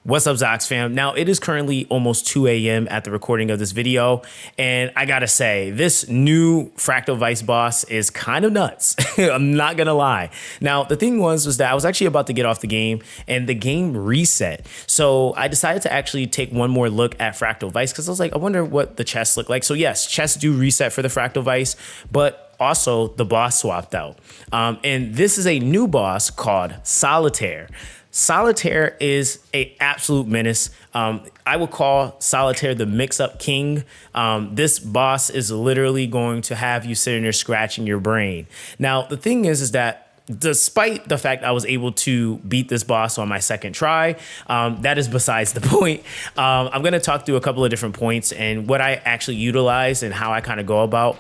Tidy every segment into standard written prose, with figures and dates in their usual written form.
What's up, Zox fam? Now, it is currently almost 2 a.m. at the recording of this video, and I gotta say, this new Fractal Vice boss is kind of nuts. I'm not gonna lie. Now, the thing was that I was actually about to get off the game, and the game reset. So I decided to actually take one more look at Fractal Vice, because I was like, I wonder what the chests look like. So yes, chests do reset for the Fractal Vice, but also the boss swapped out. And this is a new boss called Solitaire. Solitaire is a absolute menace. I would call Solitaire the mix-up king. This boss is literally going to have you sitting there scratching your brain. Now, the thing is that despite the fact I was able to beat this boss on my second try, that is besides the point. I'm going to talk through a couple of different points and what I actually utilize and how I kind of go about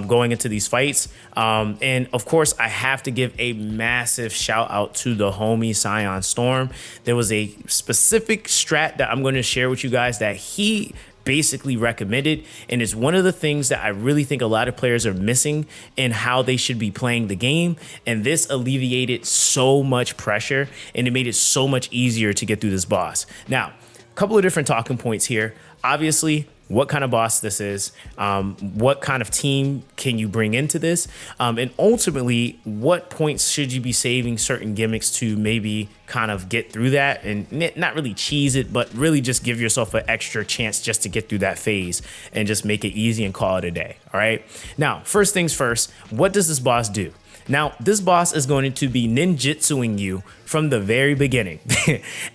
going into these fights. And of course, I have to give a massive shout out to the homie Scion Storm. There was a specific strat that I'm going to share with you guys that he basically recommended, and it's one of the things that I really think a lot of players are missing in how they should be playing the game. And this alleviated so much pressure, and it made it so much easier to get through this boss. Now, a couple of different talking points here. Obviously, what kind of boss this is, what kind of team can you bring into this, and ultimately, what points should you be saving certain gimmicks to maybe kind of get through that and not really cheese it, but really just give yourself an extra chance just to get through that phase and just make it easy and call it a day. All right. Now, first things first, what does this boss do? Now, this boss is going to be ninjutsuing you from the very beginning.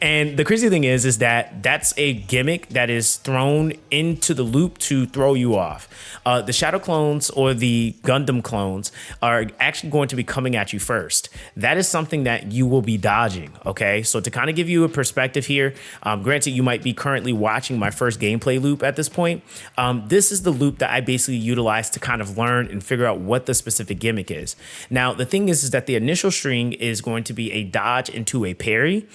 And the crazy thing is that that's a gimmick that is thrown into the loop to throw you off. The Shadow clones or the Gundam clones are actually going to be coming at you first. That is something that you will be dodging, okay? So to kind of give you a perspective here, granted you might be currently watching my first gameplay loop at this point, this is the loop that I basically utilize to kind of learn and figure out what the specific gimmick is. Now, the thing is that the initial string is going to be a dodge into a parry.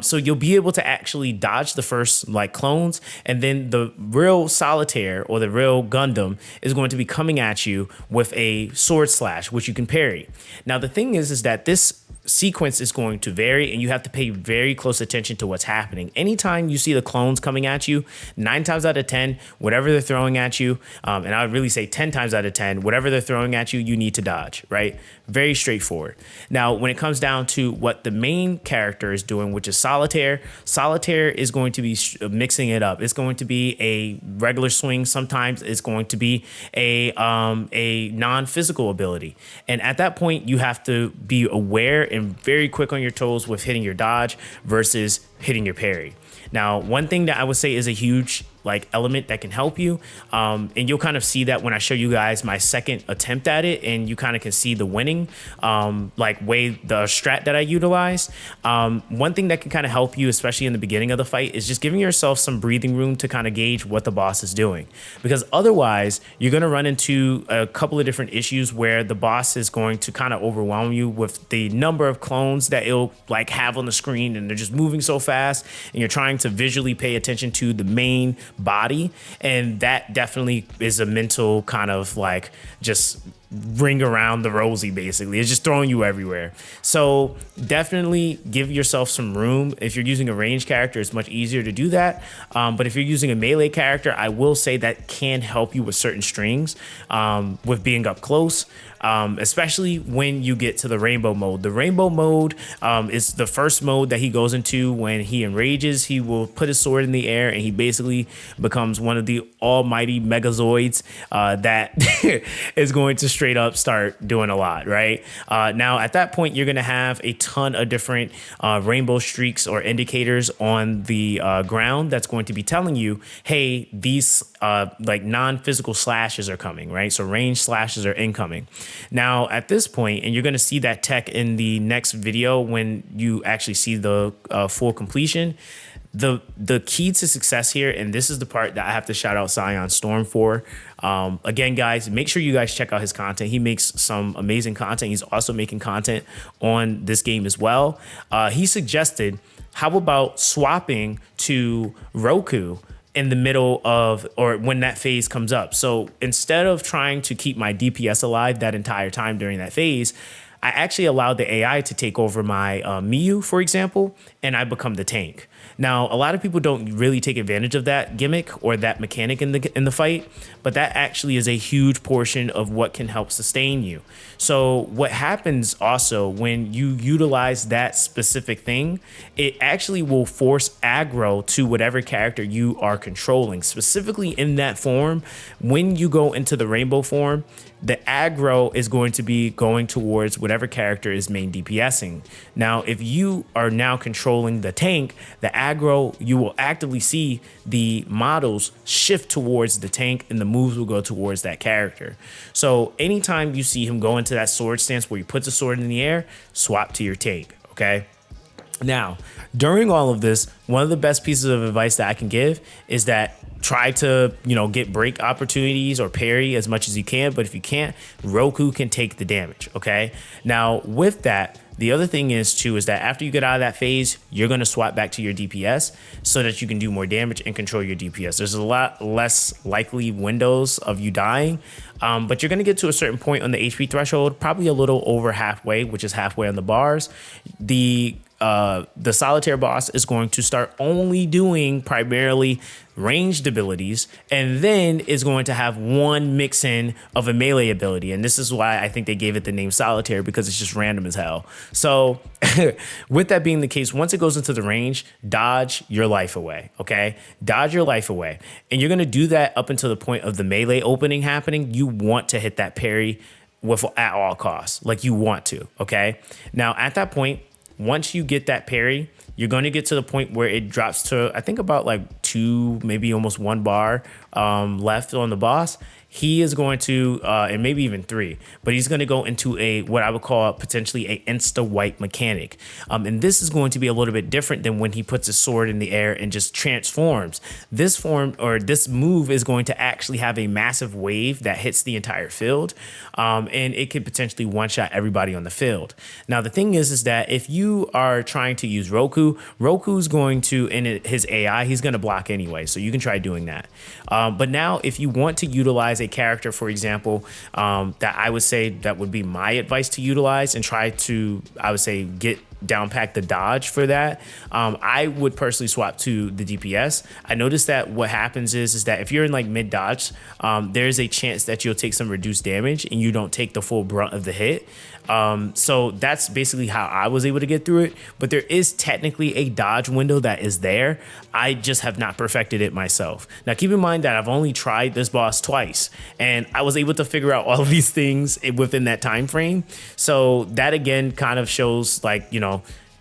So you'll be able to actually dodge the first like clones, and then the real Solitaire or the real Gundam is going to be coming at you with a sword slash, which you can parry. Now, the thing is that this sequence is going to vary, and you have to pay very close attention to what's happening. Anytime you see the clones coming at you, 9 times out of 10, whatever they're throwing at you, and I would really say 10 times out of 10, whatever they're throwing at you, you need to dodge, right? Very straightforward. Now, when it comes down to what the main character is doing, which is Solitaire, Solitaire is going to be mixing it up. It's going to be a regular swing. Sometimes it's going to be a non-physical ability. And at that point, you have to be aware and very quick on your toes with hitting your dodge versus hitting your parry. Now, one thing that I would say is a huge element that can help you, and you'll kind of see that when I show you guys my second attempt at it, and you kind of can see the winning way the strat that I utilize. One thing that can kind of help you, especially in the beginning of the fight, is just giving yourself some breathing room to kind of gauge what the boss is doing, because otherwise you're going to run into a couple of different issues where the boss is going to kind of overwhelm you with the number of clones that it'll have on the screen, and they're just moving so fast, and you're trying to visually pay attention to the main body, and that definitely is a mental kind of just ring around the rosy. Basically, it's just throwing you everywhere. So definitely give yourself some room. If you're using a ranged character, it's much easier to do that, but if you're using a melee character, I will say that can help you with certain strings, with being up close, especially when you get to the rainbow mode. The rainbow mode is the first mode that he goes into when he enrages. He will put his sword in the air, and he basically becomes one of the almighty megazoids that is going to straight up start doing a lot, right? Now, at that point, you're going to have a ton of different rainbow streaks or indicators on the ground that's going to be telling you, hey, these non-physical slashes are coming, right? So range slashes are incoming. Now, at this point, and you're going to see that tech in the next video when you actually see the full completion, the key to success here, and this is the part that I have to shout out Scion Storm for. Again, guys, make sure you guys check out his content. He makes some amazing content. He's also making content on this game as well. He suggested, how about swapping to Roku in the middle of, or when that phase comes up? So instead of trying to keep my DPS alive that entire time during that phase, I actually allowed the AI to take over my Miyu, for example, and I become the tank. Now, a lot of people don't really take advantage of that gimmick or that mechanic in the fight, but that actually is a huge portion of what can help sustain you. So what happens also when you utilize that specific thing, it actually will force aggro to whatever character you are controlling. Specifically in that form, when you go into the rainbow form, the aggro is going to be going towards whatever character is main DPSing. Now, if you are now controlling the tank, the aggro, you will actively see the models shift towards the tank and the moves will go towards that character. So anytime you see him go into that sword stance where he puts a sword in the air, swap to your tank, okay? Now, during all of this, one of the best pieces of advice that I can give is that try to, get break opportunities or parry as much as you can. But if you can't, Roku can take the damage. Okay. Now, with that, the other thing is that after you get out of that phase, you're going to swap back to your DPS so that you can do more damage and control your DPS. There's a lot less likely windows of you dying, but you're going to get to a certain point on the HP threshold, probably a little over halfway, which is halfway on the bars. The Solitaire boss is going to start only doing primarily ranged abilities, and then is going to have one mix in of a melee ability. And this is why I think they gave it the name Solitaire, because it's just random as hell. So with that being the case, once it goes into the range, dodge your life away. Okay. Dodge your life away. And you're going to do that up until the point of the melee opening happening. You want to hit that parry at all costs. Like you want to. Okay. Now at that point, once you get that parry, you're going to get to the point where it drops to, I think, about like 2, maybe almost 1 bar left on the boss. He is going to, and maybe even 3, but he's going to go into what I would call potentially a insta wipe mechanic. And this is going to be a little bit different than when he puts his sword in the air and just transforms. This move is going to actually have a massive wave that hits the entire field. And it could potentially one-shot everybody on the field. Now, the thing is that if you are trying to use Roku's going to, in his AI, he's going to block anyway. So you can try doing that. But now if you want to utilize a character, for example, that I would say that would be my advice to utilize and try to, I would say, get down pack the dodge for that, I would personally swap to the DPS. I noticed that what happens is that if you're in like mid dodge, there's a chance that you'll take some reduced damage and you don't take the full brunt of the hit. So that's basically how I was able to get through it. But there is technically a dodge window that is there. I just have not perfected it myself. Now, keep in mind that I've only tried this boss twice, and I was able to figure out all of these things within that time frame. So that again kind of shows, like,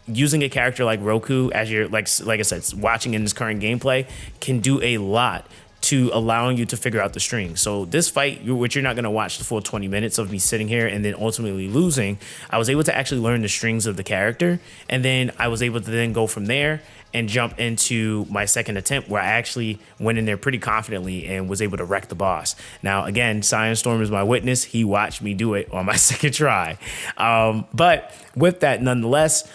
using a character like Roku as you're like I said, watching in this current gameplay can do a lot to allowing you to figure out the strings. So this fight, which you're not going to watch the full 20 minutes of me sitting here and then ultimately losing, I was able to actually learn the strings of the character. And then I was able to then go from there and jump into my second attempt, where I actually went in there pretty confidently and was able to wreck the boss. Now, again, Storm is my witness. He watched me do it on my second try. But with that, nonetheless,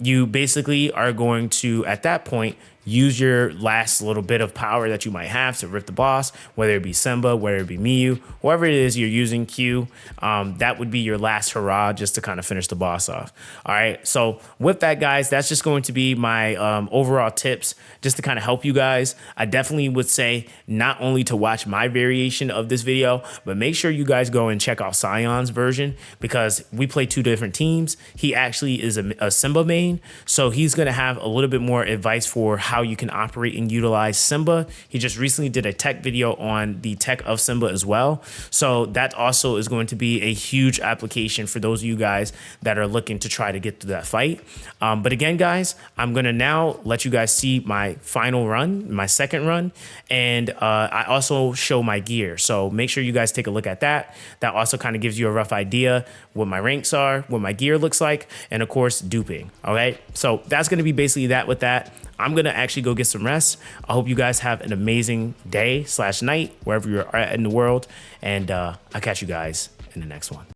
you basically are going to, at that point, use your last little bit of power that you might have to rip the boss, whether it be Simba, whether it be Miyu, whoever it is you're using, Q. That would be your last hurrah just to kind of finish the boss off. All right. So with that, guys, that's just going to be my overall tips just to kind of help you guys. I definitely would say not only to watch my variation of this video, but make sure you guys go and check out Sion's version, because we play 2 different teams. He actually is a Simba main, so he's going to have a little bit more advice for how you can operate and utilize Simba. He just recently did a tech video on the tech of Simba as well. So that also is going to be a huge application for those of you guys that are looking to try to get through that fight. But again, guys, I'm going to now let you guys see my final run, my second run. And I also show my gear. So make sure you guys take a look at that. That also kind of gives you a rough idea what my ranks are, what my gear looks like, and of course, duping. All right. So that's going to be basically that with that. I'm going to actually go get some rest. I hope you guys have an amazing day/night, wherever you're at in the world. And I'll catch you guys in the next one.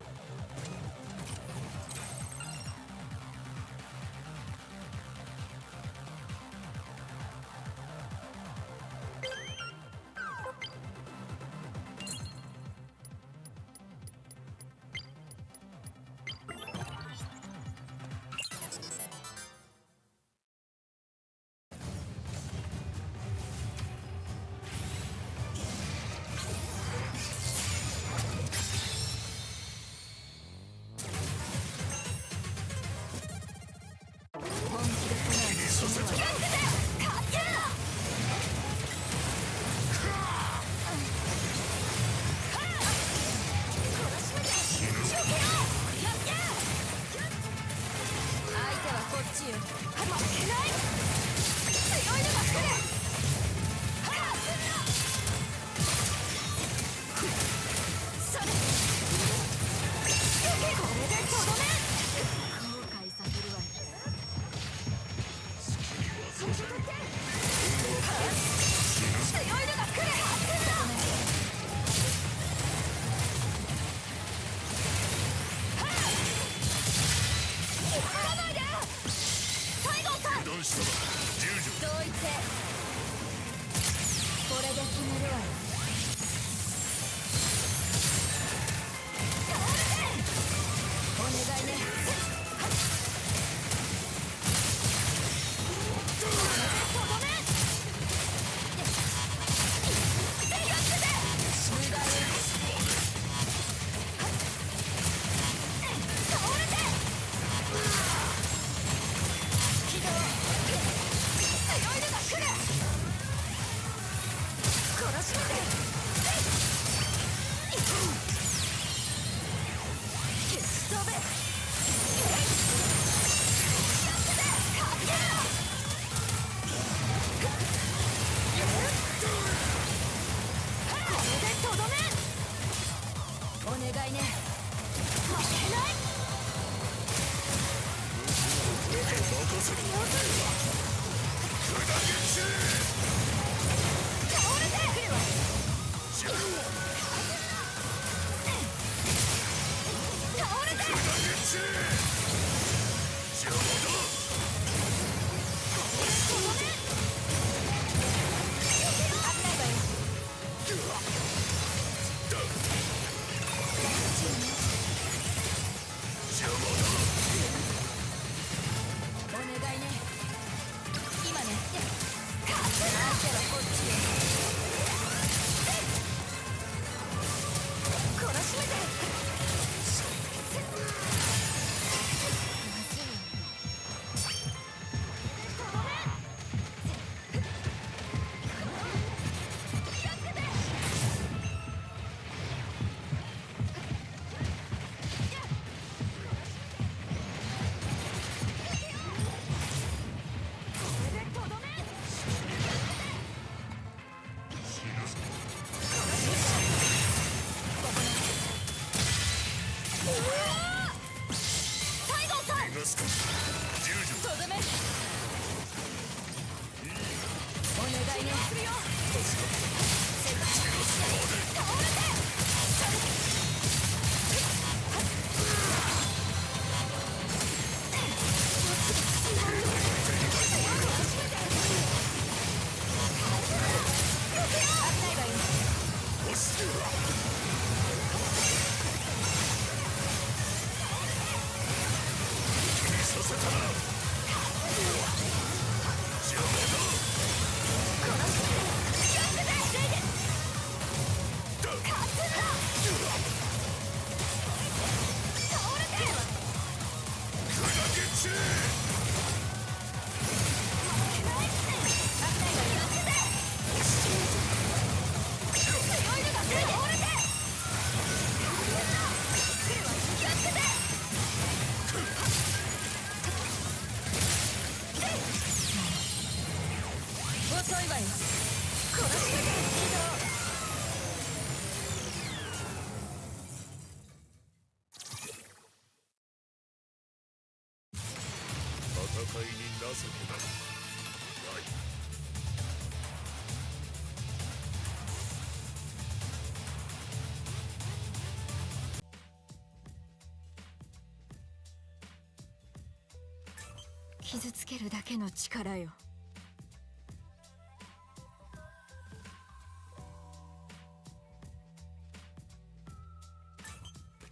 傷つけるだけの力よ。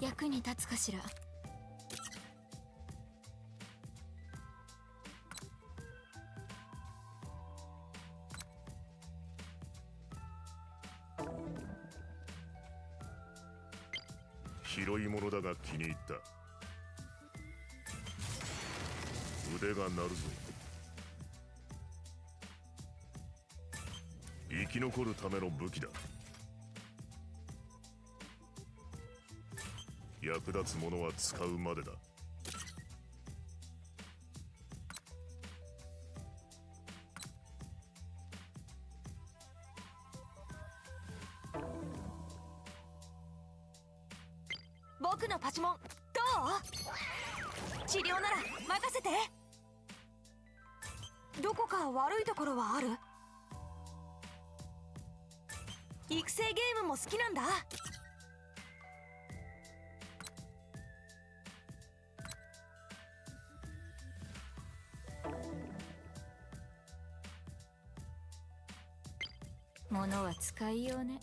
役に立つかしら。広いものだが気に入った。腕が鳴るぞ。生き残るための武器だ。役立つものは使うまでだ。僕のパチモンどう？治療なら任せて。どこか悪いところはある？育成ゲームも好きなんだ。物は使いようね。